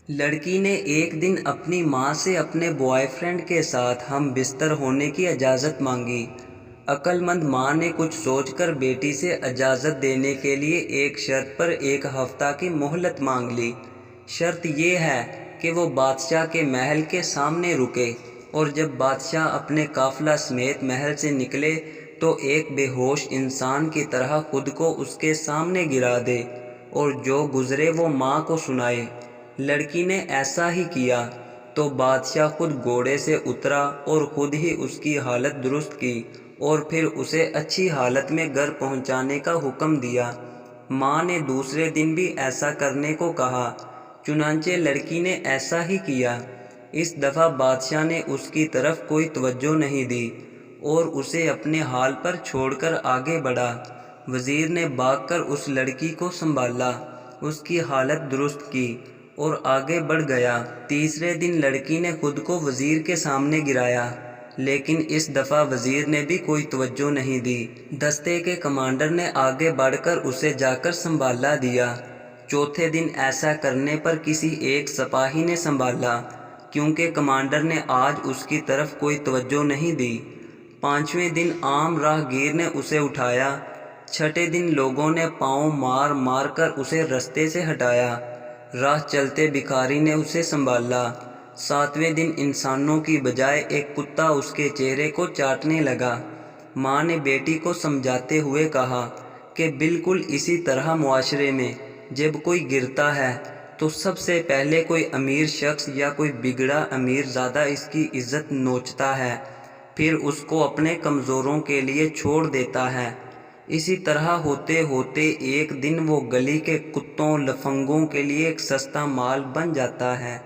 لڑکی نے ایک دن اپنی ماں سے اپنے بوائے فرینڈ کے ساتھ ہم بستر ہونے کی اجازت مانگی۔ عقل مند ماں نے کچھ سوچ کر بیٹی سے اجازت دینے کے لیے ایک شرط پر 1 ہفتہ کی مہلت مانگ لی۔ شرط یہ ہے کہ وہ بادشاہ کے محل کے سامنے رکے، اور جب بادشاہ اپنے قافلہ سمیت محل سے نکلے تو ایک بے ہوش انسان کی طرح خود کو اس کے سامنے گرا دے، اور جو گزرے وہ ماں کو سنائے۔ لڑکی نے ایسا ہی کیا تو بادشاہ خود گھوڑے سے اترا اور خود ہی اس کی حالت درست کی، اور پھر اسے اچھی حالت میں گھر پہنچانے کا حکم دیا۔ ماں نے دوسرے دن بھی ایسا کرنے کو کہا، چنانچہ لڑکی نے ایسا ہی کیا۔ اس دفعہ بادشاہ نے اس کی طرف کوئی توجہ نہیں دی اور اسے اپنے حال پر چھوڑ کر آگے بڑھا۔ وزیر نے بھاگ کر اس لڑکی کو سنبھالا، اس کی حالت درست کی اور آگے بڑھ گیا۔ تیسرے دن لڑکی نے خود کو وزیر کے سامنے گرایا، لیکن اس دفعہ وزیر نے بھی کوئی توجہ نہیں دی۔ دستے کے کمانڈر نے آگے بڑھ کر اسے جا کر سنبھالا دیا۔ چوتھے دن ایسا کرنے پر کسی ایک سپاہی نے سنبھالا، کیونکہ کمانڈر نے آج اس کی طرف کوئی توجہ نہیں دی۔ پانچویں دن عام راہ گیر نے اسے اٹھایا۔ چھٹے دن لوگوں نے پاؤں مار مار کر اسے رستے سے ہٹایا۔ راہ چلتے بھکاری نے اسے سنبھالا۔ ساتویں دن انسانوں کی بجائے ایک کتا اس کے چہرے کو چاٹنے لگا۔ ماں نے بیٹی کو سمجھاتے ہوئے کہا کہ بالکل اسی طرح معاشرے میں جب کوئی گرتا ہے تو سب سے پہلے کوئی امیر شخص یا کوئی بگڑا امیر زادہ اس کی عزت نوچتا ہے، پھر اس کو اپنے کمزوروں کے لیے چھوڑ دیتا ہے۔ اسی طرح ہوتے ہوتے ایک دن وہ گلی کے کتوں لفنگوں کے لیے ایک سستا مال بن جاتا ہے۔